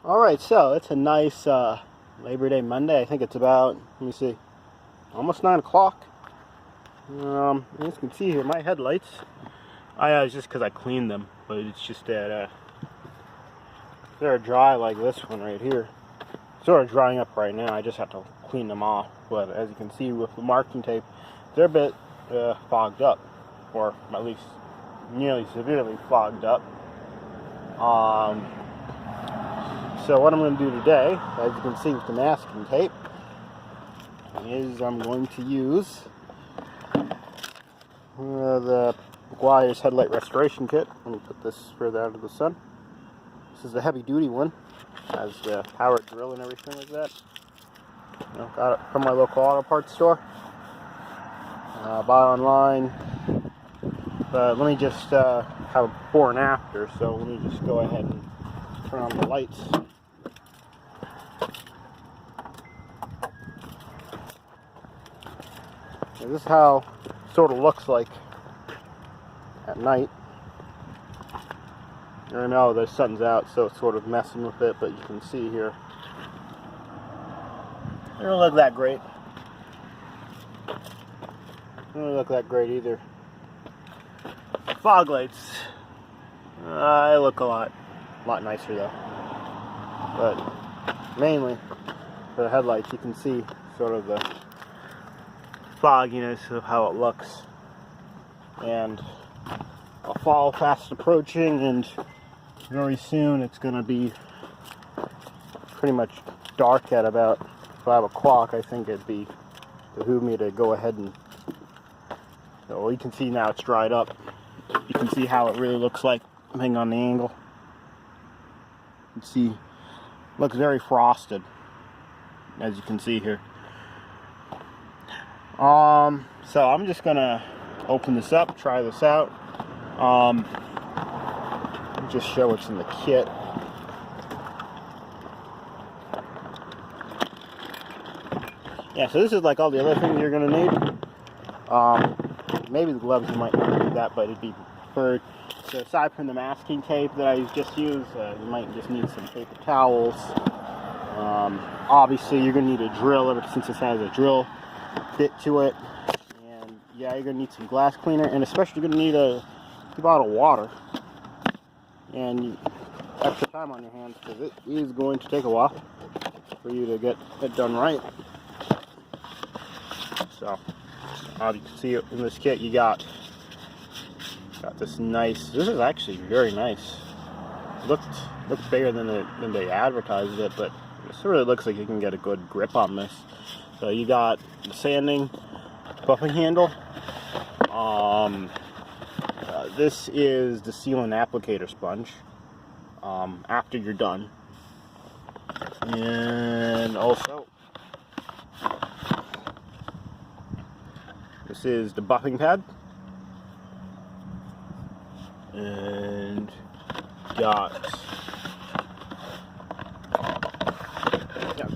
Alright, so it's a nice Labor Day Monday. I think it's about, let me see, almost 9 o'clock. As you can see here, my headlights, it's just because I cleaned them, but it's just that they're dry like this one right here. Sort of drying up right now. I just have to clean them off. But as you can see with the marking tape, they're a bit fogged up, or at least nearly severely fogged up. So what I'm going to do today, as you can see with the masking tape, is I'm going to use the Maguire's headlight restoration kit. Let me put this further out of the sun. This is the heavy duty one. Has the power drill and everything like that. Got it from my local auto parts store. Bought online. But let me just have a before and after. So let me just go ahead and turn on the lights. This is how it sort of looks like at night. I know the sun's out, so it's sort of messing with it, but you can see here. It don't look that great. It don't look that great either. Fog lights. They look a lot nicer though. But mainly for the headlights, you can see sort of the fogginess of how it looks. And a fall fast approaching, and very soon it's going to be pretty much dark at about 5 o'clock. I think it'd behoove me to go ahead and, so you can see now it's dried up. You can see how it really looks like, depending on the angle. You can see, it looks very frosted, as you can see here. So I'm just gonna open this up, try this out. Just show what's in the kit. Yeah, so this is like all the other things you're gonna need. Maybe the gloves, you might not need that, but it'd be preferred. So aside from the masking tape that I just used, you might just need some paper towels. Obviously you're gonna need a drill, since this has a drill bit to it. And yeah, you're gonna need some glass cleaner, and especially you're gonna need a bottle of water. And extra time on your hands, because it is going to take a while for you to get it done right. So, you can see in this kit you got this nice. This is actually very nice. Looked bigger than they advertised it, but it sort of looks like you can get a good grip on this. So you got the sanding buffing handle. This is the sealant applicator sponge after you're done. And also, this is the buffing pad. And got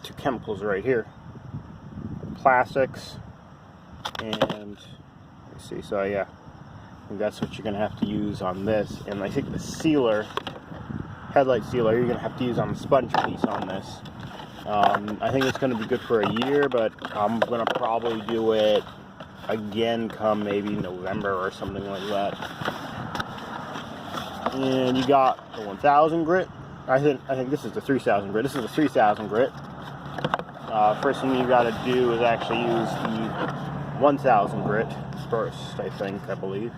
two chemicals right here. Plastics and, let's see, so yeah. And that's what you're going to have to use on this. And I think the sealer, headlight sealer, you're going to have to use on the sponge piece on this. I think it's going to be good for a year, but I'm going to probably do it again come maybe November or something like that. And you got the 1000 grit. I think this is the 3000 grit. This is the 3000 grit. First thing you got to do is actually use the 1000 grit first, I believe.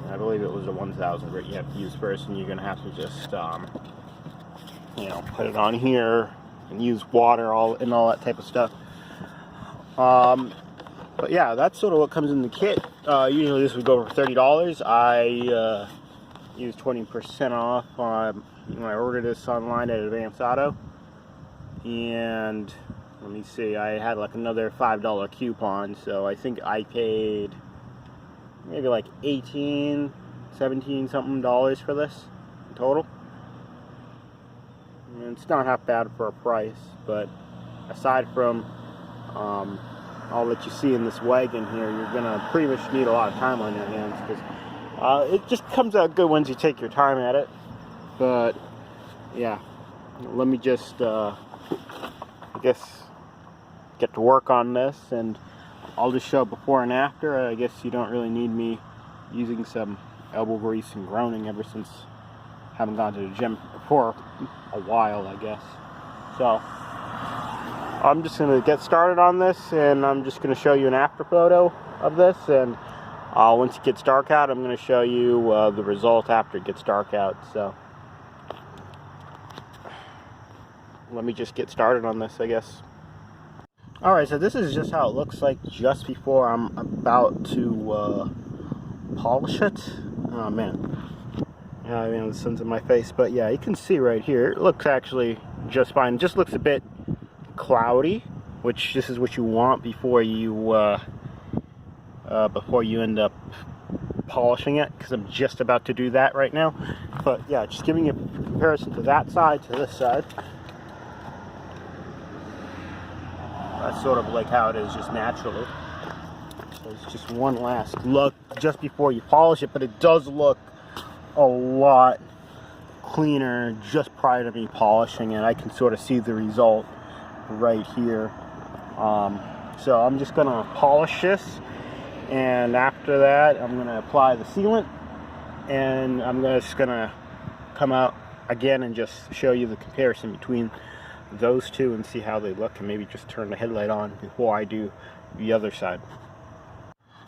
I believe it was a 1000 grit you have to use first, and you're going to have to just, put it on here and use water and all that type of stuff. But yeah, that's sort of what comes in the kit. Usually this would go for $30. I used 20% off when I ordered this online at Advance Auto. And let me see, I had like another $5 coupon, so I think I paid maybe like 17 something dollars for this in total. And it's not half bad for a price, but aside from all that you see in this wagon here, you're gonna pretty much need a lot of time on your hands, because it just comes out good once you take your time at it. But yeah, let me just, I guess, get to work on this, and I'll just show before and after. I guess you don't really need me using some elbow grease and groaning ever since I haven't gone to the gym for a while, I guess. So I'm just going to get started on this, and I'm just going to show you an after photo of this, and once it gets dark out, I'm going to show you the result after it gets dark out. So let me just get started on this, I guess. Alright, so this is just how it looks like just before I'm about to polish it. Oh man, yeah, I mean the sun's in my face, but yeah, you can see right here, it looks actually just fine. It just looks a bit cloudy, which this is what you want before you end up polishing it, because I'm just about to do that right now. But yeah, just giving you a comparison to that side to this side. That's sort of like how it is just naturally. So it's just one last look just before you polish it, but it does look a lot cleaner just prior to me polishing it. I can sort of see the result right here. So I'm just gonna polish this, and after that I'm gonna apply the sealant, and I'm just gonna come out again and just show you the comparison between those two and see how they look, and maybe just turn the headlight on before I do the other side.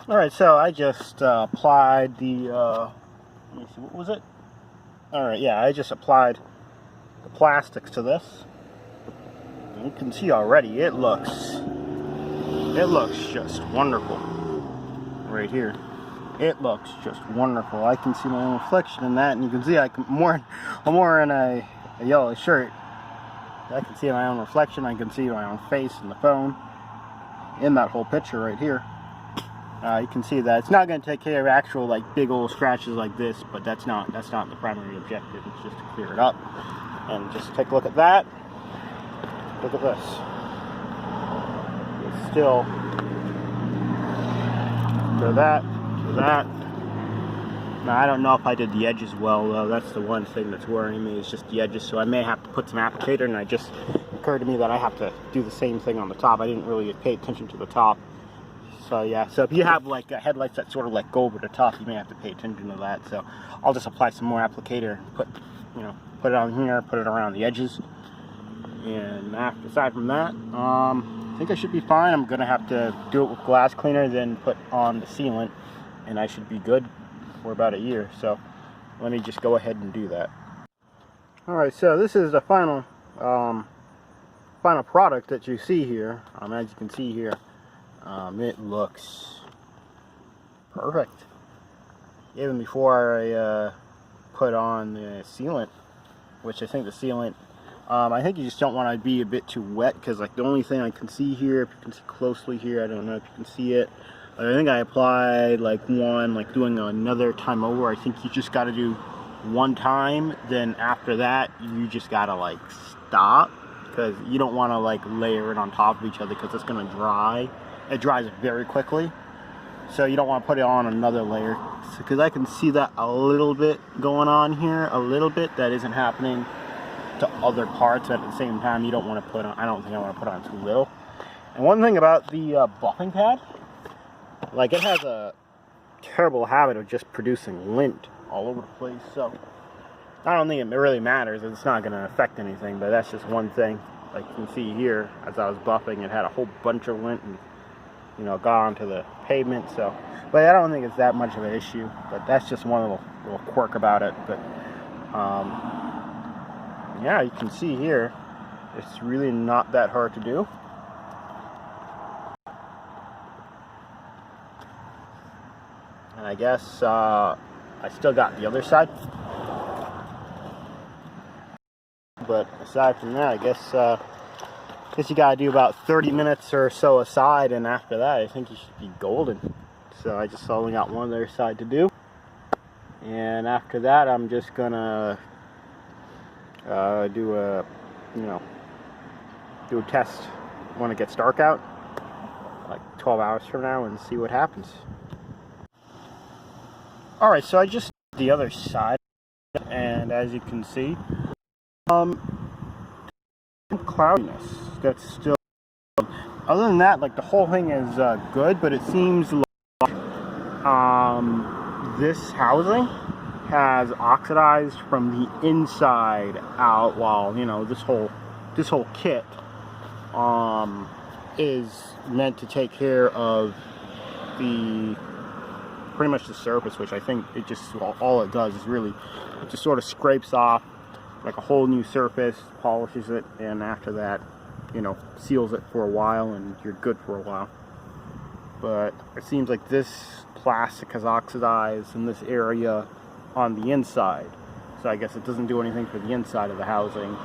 Alright, so I just applied the let me see, what was it? Alright, yeah, I just applied the plastics to this. And you can see already it looks just wonderful right here. It looks just wonderful. I can see my own reflection in that, and you can see I'm wearing a yellow shirt. I can see my own reflection. I can see my own face in the phone in that whole picture right here. You can see that it's not going to take care of actual like big old scratches like this, but that's not the primary objective. It's just to clear it up. And just take a look at that. Look at this. It's still to that. Now, I don't know if I did the edges well, though. That's the one thing that's worrying me, is just the edges. So I may have to put some applicator, and it just occurred to me that I have to do the same thing on the top. I didn't really pay attention to the top. So yeah, so if you have like headlights that sort of like go over the top, you may have to pay attention to that. So I'll just apply some more applicator, put it on here, put it around the edges. And aside from that, I think I should be fine. I'm gonna have to do it with glass cleaner, then put on the sealant, and I should be good for about a year. So let me just go ahead and do that. Alright, so this is the final product that you see here. As you can see here, it looks perfect. Even before I put on the sealant, which I think the sealant, I think you just don't want to be a bit too wet, because like the only thing I can see here, if you can see closely here, I don't know if you can see it, I think I applied like one, like doing another time over. I think you just got to do one time, then after that you just got to like stop, because you don't want to like layer it on top of each other, because it's going to dry. It dries very quickly, so you don't want to put it on another layer, because I can see that a little bit going on here, a little bit that isn't happening to other parts. At the same time, you don't want to put on, I don't think I want to put on too little. And one thing about the buffing pad, like it has a terrible habit of just producing lint all over the place, so I don't think it really matters. It's not going to affect anything, but that's just one thing. Like you can see here, as I was buffing, it had a whole bunch of lint and got onto the pavement. So, but I don't think it's that much of an issue, but that's just one little quirk about it. But yeah, you can see here, it's really not that hard to do. And I guess I still got the other side, but aside from that, I guess you gotta do about 30 minutes or so aside, and after that I think you should be golden. So I just only got one other side to do, and after that I'm just gonna do a test when it gets dark out, like 12 hours from now, and see what happens. Alright, so I just did the other side, and as you can see, cloudiness that's still. Other than that, like the whole thing is good, but it seems like this housing has oxidized from the inside out. While you know this whole kit is meant to take care of the pretty much the surface, which I think it just all it does is really it just sort of scrapes off like a whole new surface, polishes it, and after that, you know, seals it for a while and you're good for a while. But it seems like this plastic has oxidized in this area on the inside, so I guess it doesn't do anything for the inside of the housing.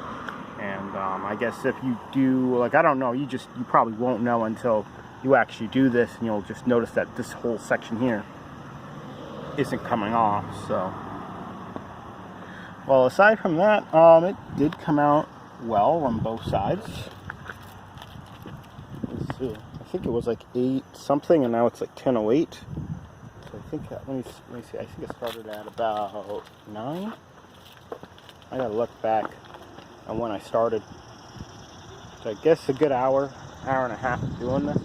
And I guess if you do, like, I don't know, you probably won't know until you actually do this, and you'll just notice that this whole section here isn't coming off. So, well, aside from that, it did come out well on both sides. Let's see, I think it was like 8 something, and now it's like 10:08. So I think let me see. I think it started at about 9. I gotta look back on when I started. So I guess a good hour and a half of doing this.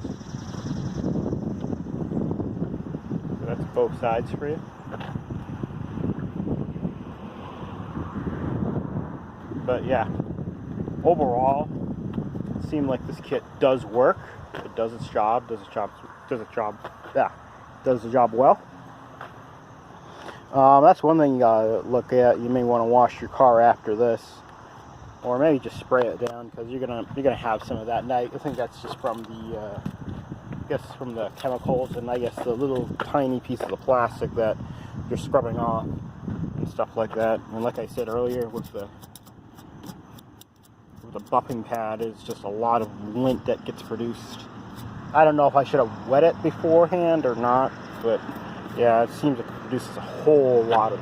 So that's both sides for you. But yeah, overall, it seemed like this kit does work. It does its job. Does the job well. That's one thing you gotta look at. You may want to wash your car after this, or maybe just spray it down, because you're gonna have some of that. And I think that's just from the from the chemicals, and I guess the little tiny pieces of plastic that you're scrubbing off and stuff like that. And like I said earlier, with the buffing pad, is just a lot of lint that gets produced. I don't know if I should have wet it beforehand or not, but yeah, it seems like it produces a whole lot of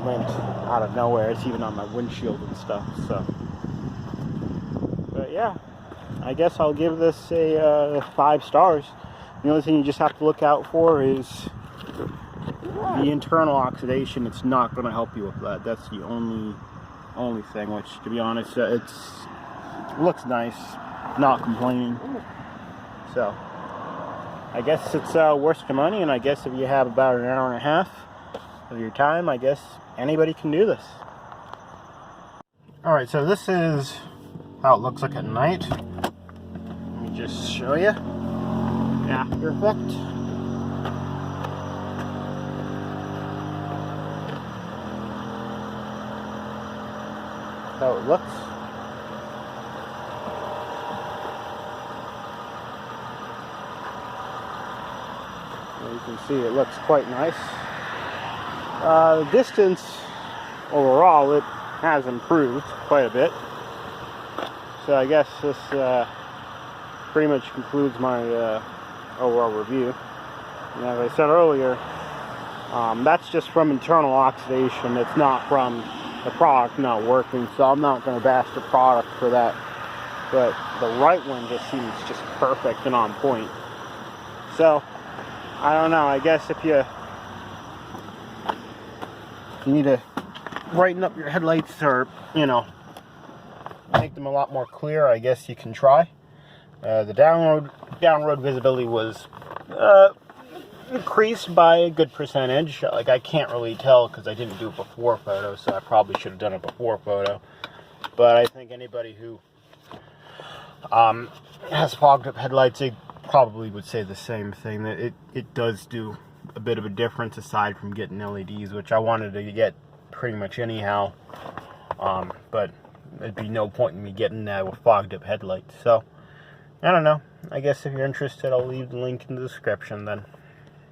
lint out of nowhere. It's even on my windshield and stuff. So, but yeah, I guess I'll give this a 5 stars. The only thing you just have to look out for is the internal oxidation. It's not going to help you with that. That's the only thing, which, to be honest, it looks nice, not complaining. So I guess it's worth the money, and I guess if you have about an hour and a half of your time, I guess anybody can do this. Alright, so this is how it looks like at night. Let me just show you the after effect. How it looks. Well, you can see it looks quite nice. The distance overall, it has improved quite a bit. So I guess this pretty much concludes my overall review. And as I said earlier, that's just from internal oxidation. It's not from the product not working, so I'm not going to bash the product for that. But the right one just seems just perfect and on point. So I don't know, I guess if you need to brighten up your headlights, or, you know, make them a lot more clear, I guess you can try. The down road visibility was increased by a good percentage. Like, I can't really tell because I didn't do a before photo, so I probably should have done a before photo. But I think anybody who has fogged up headlights, they probably would say the same thing, that it does do a bit of a difference, aside from getting LEDs, which I wanted to get pretty much anyhow. But there'd be no point in me getting that with fogged up headlights. So I don't know, I guess if you're interested, I'll leave the link in the description then.